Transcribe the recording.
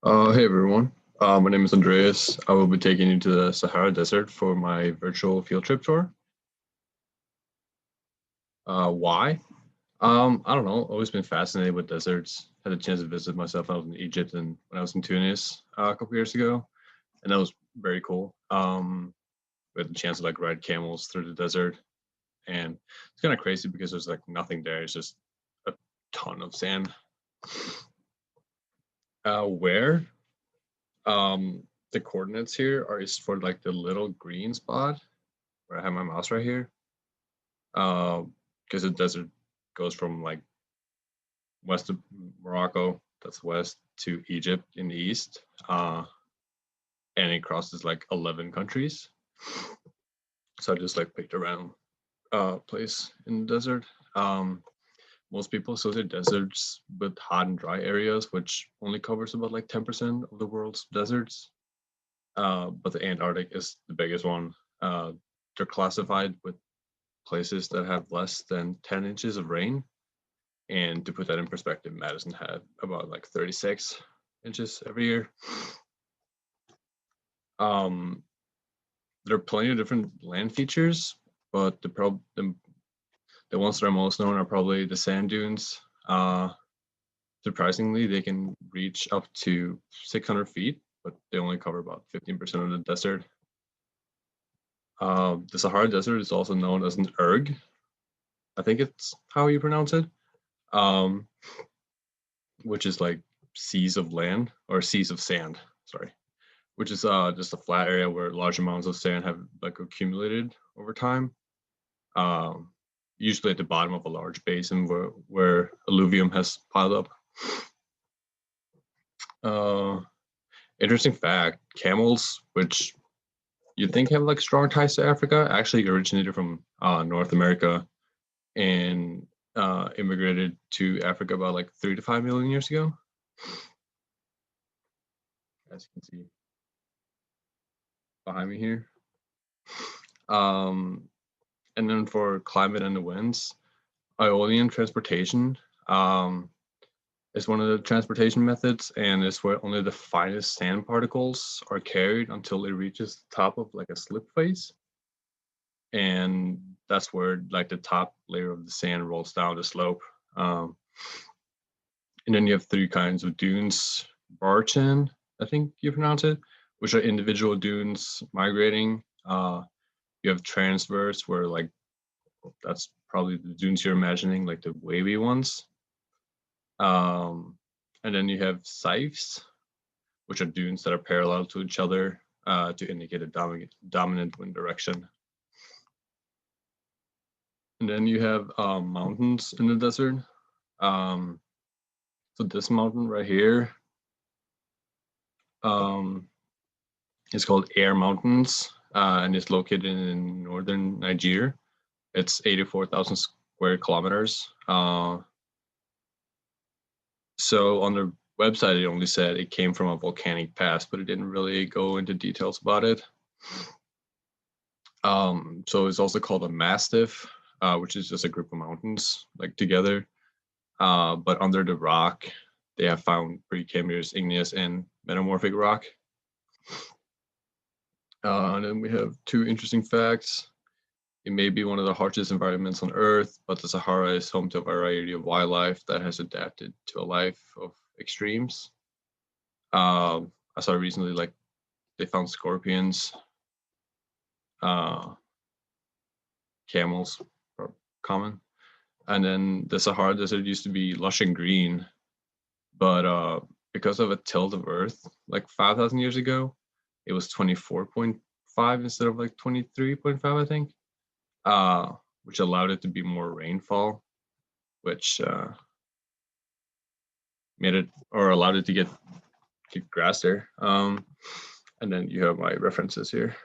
Hey everyone, my name is Andreas. I will be taking you to the Sahara Desert for my virtual field trip tour. Why? I don't know. Always been fascinated with deserts. Had a chance to visit myself when I was in Egypt and when I was in Tunis a couple years ago, and that was very cool. We had the chance to like ride camels through the desert, and it's kind of crazy because there's like nothing there. It's just a ton of sand. Where? The coordinates here are is for like the little green spot where I have my mouse right here. Because the desert goes from like west of Morocco, that's west, to Egypt in the east, and it crosses like 11 countries. So I just like picked a random place in the desert. Um, Most people associate deserts with hot and dry areas, which only covers about like 10% of the world's deserts. But the Antarctic is the biggest one. They're classified with places that have less than 10 inches of rain. And to put that in perspective, Madison had about like 36 inches every year. Um, there are plenty of different land features, but the ones that are most known are probably the sand dunes. Surprisingly, they can reach up to 600 feet, but they only cover about 15% of the desert. The Sahara Desert is also known as an erg. I think it's how you pronounce it, um, which is like seas of land or seas of sand. Sorry, which is just a flat area where large amounts of sand have like accumulated over time. Um, Usually at the bottom of a large basin where alluvium has piled up. Uh, Interesting fact: camels, which you'd think have like strong ties to Africa, actually originated from North America and immigrated to Africa about like 3 to 5 million years ago. As you can see behind me here. Um, and then for climate and the winds, Ionian transportation is one of the transportation methods, and it's where only the finest sand particles are carried until it reaches the top of like a slip face. And that's where like the top layer of the sand rolls down the slope. Um, and then you have three kinds of dunes: Barchan, I think you pronounce it, which are individual dunes migrating. You have transverse, where like that's probably the dunes you're imagining, like the wavy ones. Um, and then you have sipes, which are dunes that are parallel to each other to indicate a dominant wind direction. And then you have mountains in the desert. Um, so this mountain right here um, is called Air Mountains, and it's located in northern Nigeria. It's 84,000 square kilometers. So on the website, it only said it came from a volcanic past, but it didn't really go into details about it. So it's also called a massif, which is just a group of mountains like together. But under the rock, they have found precambrious, igneous, and metamorphic rock. And then we have two interesting facts. It may be one of the harshest environments on Earth, but the Sahara is home to a variety of wildlife that has adapted to a life of extremes. I saw recently, like they found scorpions, uh, camels are common, and then the Sahara Desert used to be lush and green, but because of a tilt of Earth, like 5,000 years ago, it was 24.5 instead of like 23.5, I think, which allowed it to be more rainfall, which made it or allowed it to get grass there. And then you have my references here.